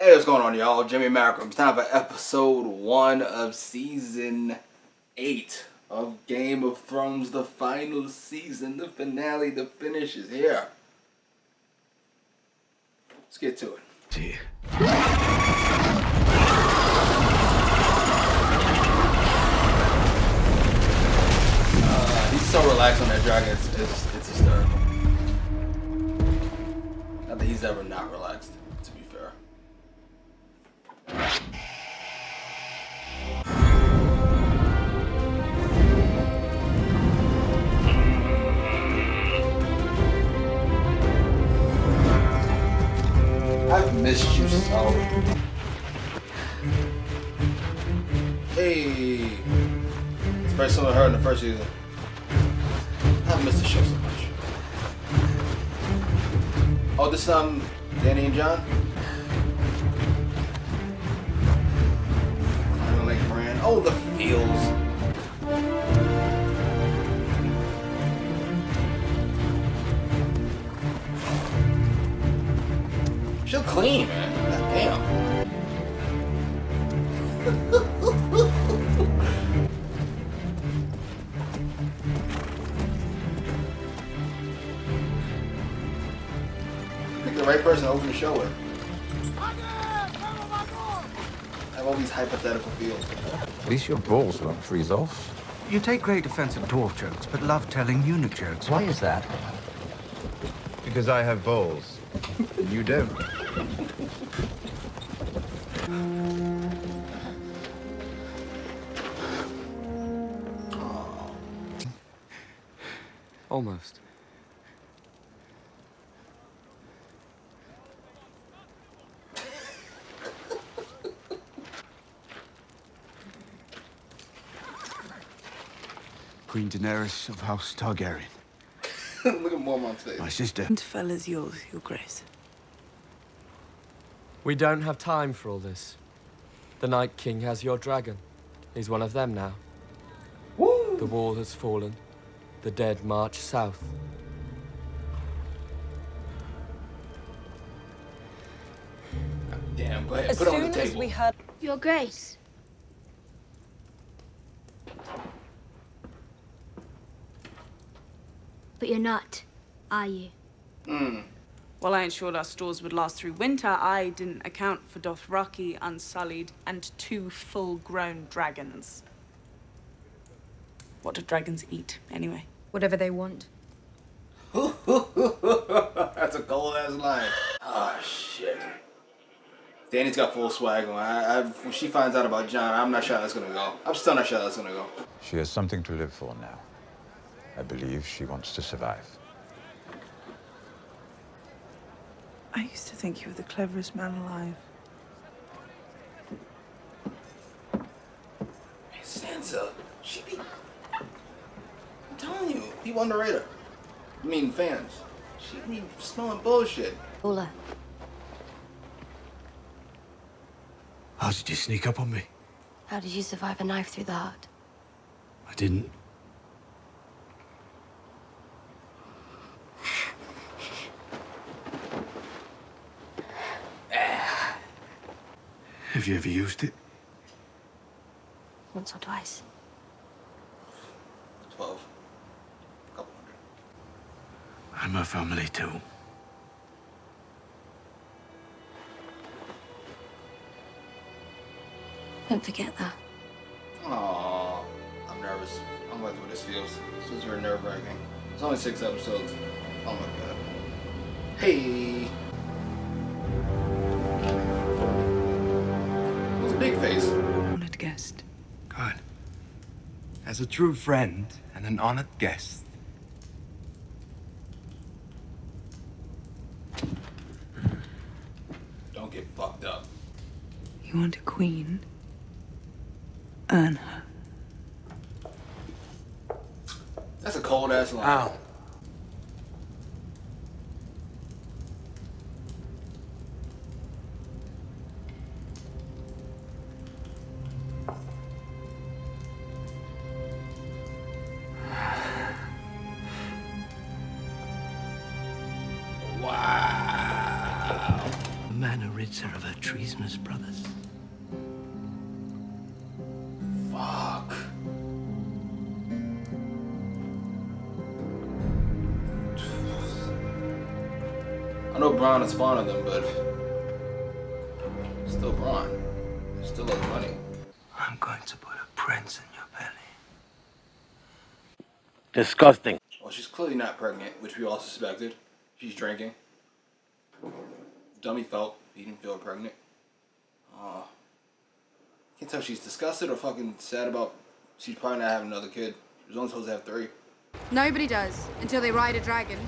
Hey, what's going on, y'all? Jimmy Macro. It's time for episode 1 of season 8 of Game of Thrones. The final season, the finale, the finish is here. Let's get to it. He's so relaxed on that dragon, it's hysterical. Not that he's ever not relaxed, to be fair. I've missed you so. Hey, it's very similar to her in the first season. I've missed the show so much. Oh, this Dany and Jon. Like Bran. Oh, the feels. She'll clean, man. God damn. Pick the right person to open the show with. I have all these hypothetical feels. At least your balls won't freeze off. You take great offense at dwarf jokes, but love telling eunuch jokes. Why is that? Because I have balls. And you don't. Almost. Queen Daenerys of House Targaryen. Look at Mormont's face. My sister. Winterfell is yours, Your Grace. We don't have time for all this. The Night King has your dragon. He's one of them now. Woo! The wall has fallen. The dead march south. Damn, go ahead, As put it on the soon as table. we heard... Your Grace. But you're not, are you? While I ensured our stores would last through winter, I didn't account for Dothraki, Unsullied, and 2 full-grown dragons. What do dragons eat, anyway? Whatever they want. That's a cold ass line. Oh shit. Dany's got full swag on. When she finds out about Jon, I'm not sure how that's gonna go. I'm still not sure how that's gonna go. She has something to live for now. I believe she wants to survive. I used to think you were the cleverest man alive. Hey, Sansa, she be... I'm telling you, people underrate her. I mean, fans. She be smelling bullshit. Ola. How did you sneak up on me? How did you survive a knife through the heart? I didn't. Have you ever used it? Once or twice. 12. A couple hundred. I'm a family too. Don't forget that. Aww. I'm nervous. I'm going through what this feels. This was very nerve-wracking. It's only 6 episodes. Oh my god. Hey! What's a big face? Honored guest. Good. As a true friend and an honored guest. Don't get fucked up. You want a queen? Earn her. That's a cold ass line. Ow. Wow. The manor rids her of her treasonous brothers. Fuck. I know Bran is fond of them, but still Bran. Still loves money. I'm going to put a prince in your belly. Disgusting. Well, she's clearly not pregnant, which we all suspected. She's drinking. Dummy felt he didn't feel pregnant. I can't tell if she's disgusted or fucking sad about she's probably not having another kid. She was only supposed to have 3. Nobody does, until they ride a dragon.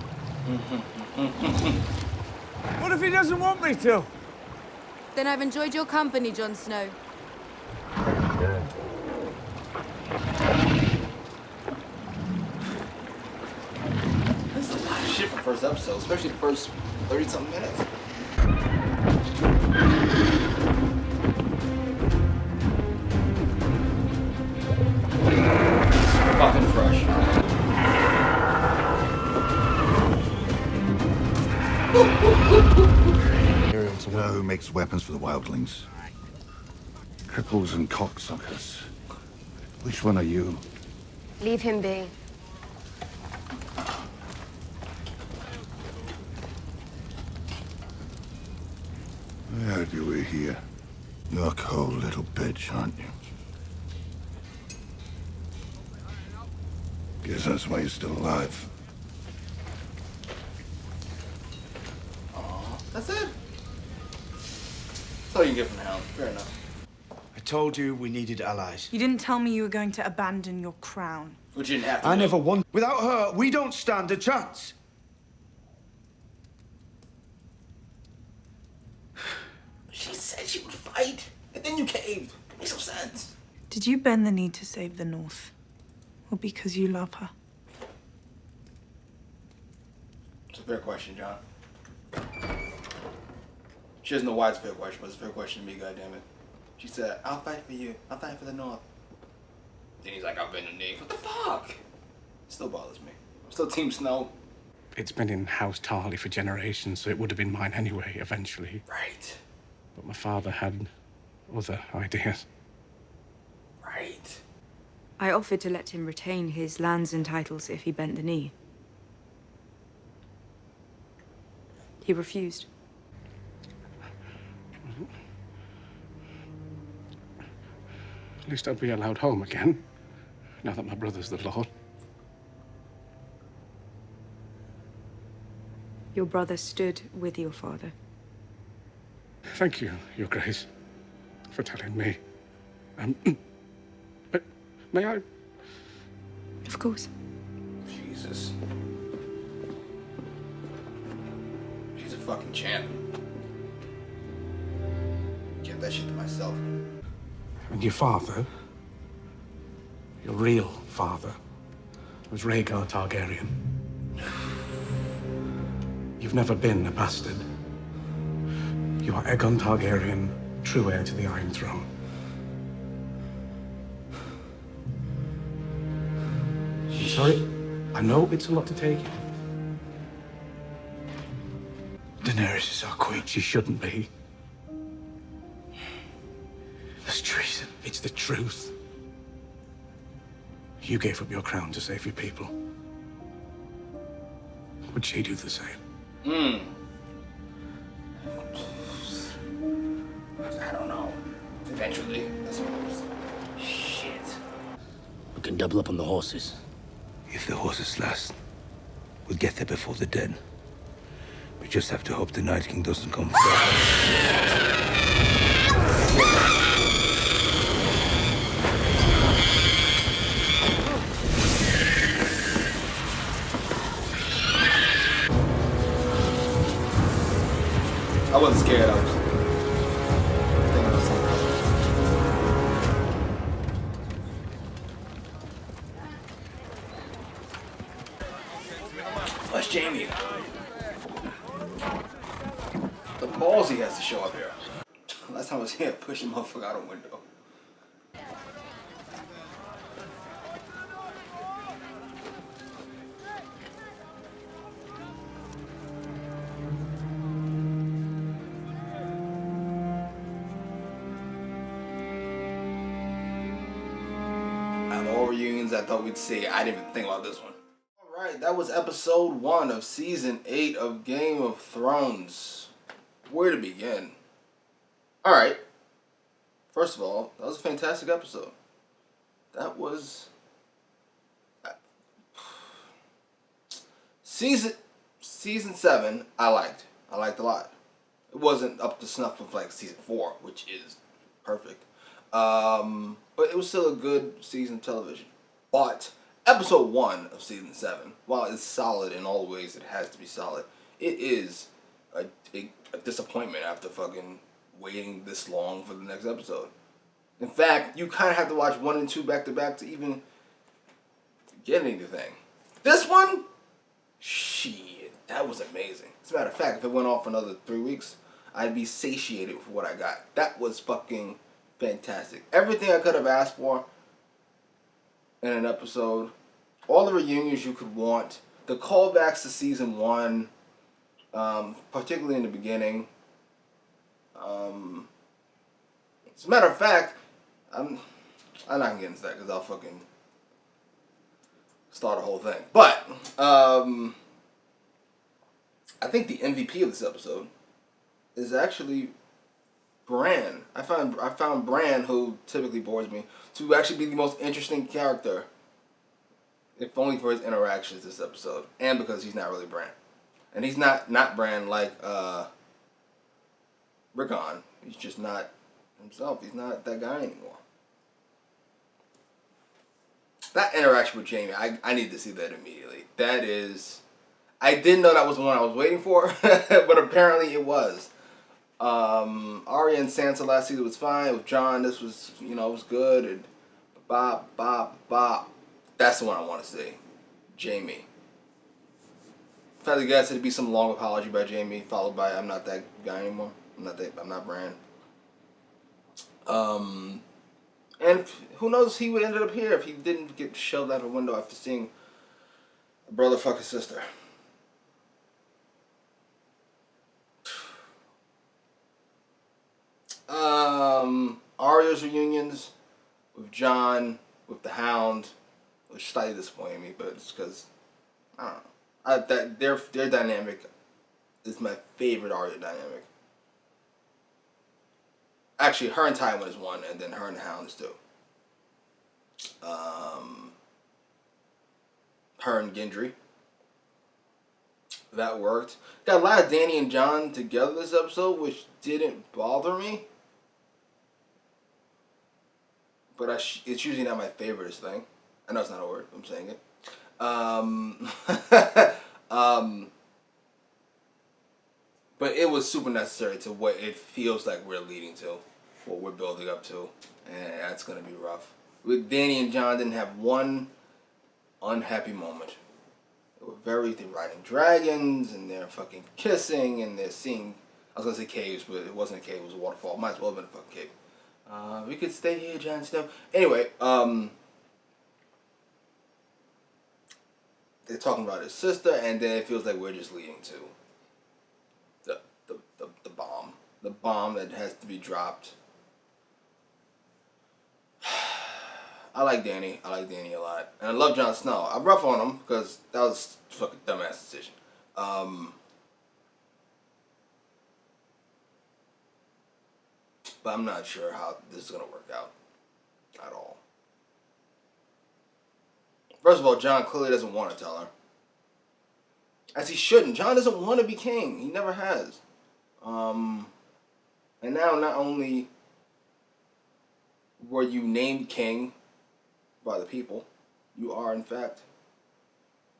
What if he doesn't want me to? Then I've enjoyed your company, Jon Snow. This is a lot of shit for the first episode, especially the first 30-something minutes. Fucking fresh. You know who makes weapons for the wildlings? Cripples and cocksuckers. Which one are you? Leave him be. I heard you were here. You're a cold little bitch, aren't you? Guess that's why you're still alive. That's it. That's all you can get from the Hound. Fair enough. I told you we needed allies. You didn't tell me you were going to abandon your crown. Which you didn't have to. I do. never won. Without her, we don't stand a chance. She said she would fight, and then you caved. Makes no sense. Did you bend the knee to save the North? Or because you love her? It's a fair question, John. She doesn't know why it's a fair question, but it's a fair question to me, goddammit. She said, I'll fight for you. I'll fight for the North. Then he's like, I'll bend the knee. What the fuck? It still bothers me. I'm still Team Snow. It's been in House Tarly for generations, so it would have been mine anyway, eventually. Right. But my father had other ideas. Right. I offered to let him retain his lands and titles if he bent the knee. He refused. At least I'll be allowed home again, now that my brother's the Lord. Your brother stood with your father. Thank you, Your Grace, for telling me. But may I? Of course. Jesus. She's a fucking champ. Kept that shit to myself. And your father, your real father, was Rhaegar Targaryen. You've never been a bastard. You are Aegon Targaryen, true heir to the Iron Throne. I'm sorry. I know it's a lot to take. Daenerys is our queen. She shouldn't be. That's treason. It's the truth. You gave up your crown to save your people. Would she do the same? I don't know. Eventually. That's shit. We can double up on the horses. If the horses last, we'll get there before the dead. We just have to hope the Night King doesn't come first. I wasn't scared. I was thinking about something else. Where's Jamie? The balls he has to show up here. Last time I was here, pushing the motherfucker out a window. reunions I thought we'd see. I didn't even think about this one. Alright, that was episode 1 of season 8 of Game of Thrones. Where to begin? Alright. First of all, that was a fantastic episode. That was... Season 7, I liked. I liked a lot. It wasn't up to snuff with like season 4, which is perfect. But it was still a good season of television. But episode 1 of season 7, while it's solid in all the ways it has to be solid, it is a disappointment after fucking waiting this long for the next episode. In fact, you kind of have to watch 1 and 2 back to back to even get anything. This one, shit, that was amazing. As a matter of fact, if it went off for another 3 weeks, I'd be satiated with what I got. That was fucking fantastic. Everything I could have asked for in an episode. All the reunions you could want. The callbacks to season 1, particularly in the beginning. As a matter of fact, I'm not gonna get into that because I'll fucking start a whole thing. But I think the MVP of this episode is actually Bran. I found Bran, who typically bores me, to actually be the most interesting character, if only for his interactions this episode, and because he's not really Bran, and he's not Bran like Rickon. He's just not himself. He's not that guy anymore. That interaction with Jaime, I need to see that immediately. That is, I didn't know that was the one I was waiting for, but apparently it was. Arya and Sansa last season was fine. With Jon, this was, it was good. And bop. That's the one I want to see. Jaime. Finally guessed it'd be some long apology by Jaime, followed by I'm not that guy anymore. I'm not Bran. And who knows, he would end up here if he didn't get shoved out of a window after seeing a brother fuck his sister. Arya's reunions with Jon, with the Hound, which slightly disappointed me, but it's because I don't know. Their dynamic is my favorite Arya dynamic. Actually, her and Tywin is one, and then her and the Hound is two. Her and Gendry. That worked. Got a lot of Dany and Jon together this episode, which didn't bother me. But it's usually not my favoriteest thing. I know it's not a word, I'm saying it. But it was super necessary to what it feels like we're leading to, what we're building up to, and that's going to be rough. With Dany and Jon didn't have one unhappy moment. They're riding dragons, and they're fucking kissing, and they're seeing, I was going to say caves, but it wasn't a cave, it was a waterfall. Might as well have been a fucking cave. We could stay here, Jon Snow. Anyway, they're talking about his sister, and then it feels like we're just leading to the bomb. The bomb that has to be dropped. I like Dany. I like Dany a lot. And I love Jon Snow. I'm rough on him because that was a fucking dumbass decision. But I'm not sure how this is going to work out at all. First of all, Jon clearly doesn't want to tell her. As he shouldn't. Jon doesn't want to be king. He never has. And now not only were you named king by the people, you are in fact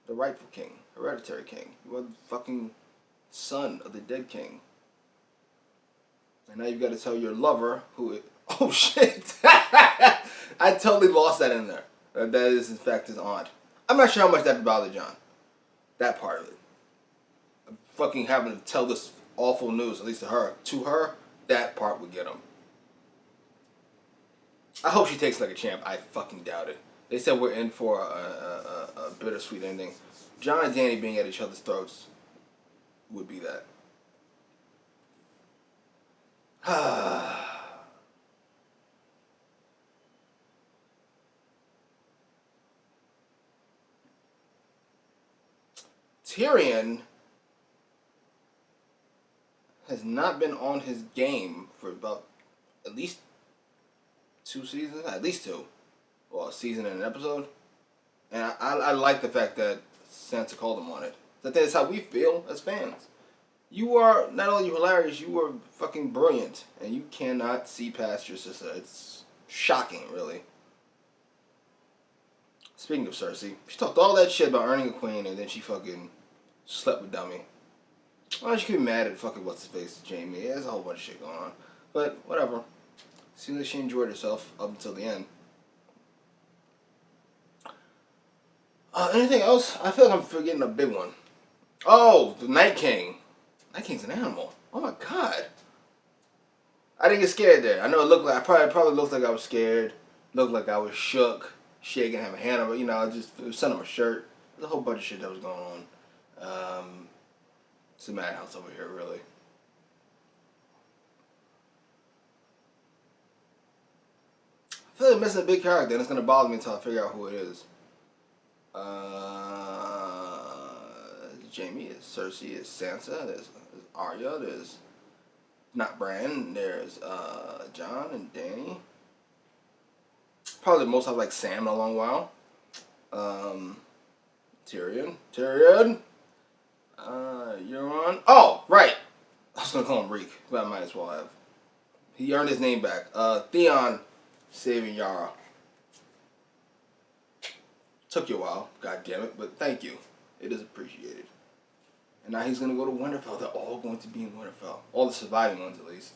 the rightful king, hereditary king. You are the fucking son of the dead king. And now you've got to tell your lover who... Oh, shit! I totally lost that in there. That is, in fact, his aunt. I'm not sure how much that bothered Jon. That part of it. Fucking having to tell this awful news, at least to her. To her, that part would get him. I hope she takes it like a champ. I fucking doubt it. They said we're in for a bittersweet ending. Jon and Dany being at each other's throats would be that. Tyrion has not been on his game for about at least 2 seasons, at least 2, or a season and an episode. And I like the fact that Sansa called him on it. I think that's how we feel as fans. You are, not only hilarious, you are fucking brilliant. And you cannot see past your sister. It's shocking, really. Speaking of Cersei, she talked all that shit about earning a queen and then she fucking slept with Dummy. Well, she could be mad at fucking what's-his-face, Jamie. There's a whole bunch of shit going on. But, whatever. Seems like she enjoyed herself up until the end. Anything else? I feel like I'm forgetting a big one. Oh, the Night King. Night King's an animal. Oh my god. I didn't get scared there. I know it looked like, I probably looked like I was scared. Looked like I was shook. Shaking, have a hand over, you know, it was sending him a shirt. There's a whole bunch of shit that was going on. It's a madhouse over here, really. I feel like I'm missing a big character, and it's gonna bother me until I figure out who it is. Jamie, is Cersei, is Sansa, there's Arya, there's Not Bran, there's Jon and Dany. Probably the most I've liked Sam in a long while. Tyrion, Euron. Oh, right. I was gonna call him Reek, but I might as well have. He earned his name back. Theon saving Yara. Took you a while, god damn it, but thank you. It is appreciated. And now he's gonna go to Winterfell. They're all going to be in Winterfell. All the surviving ones, at least.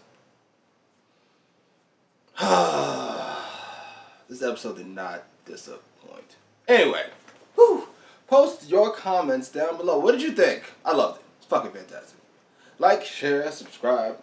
This episode did not disappoint. Anyway, post your comments down below. What did you think? I loved it. It's fucking fantastic. Like, share, subscribe.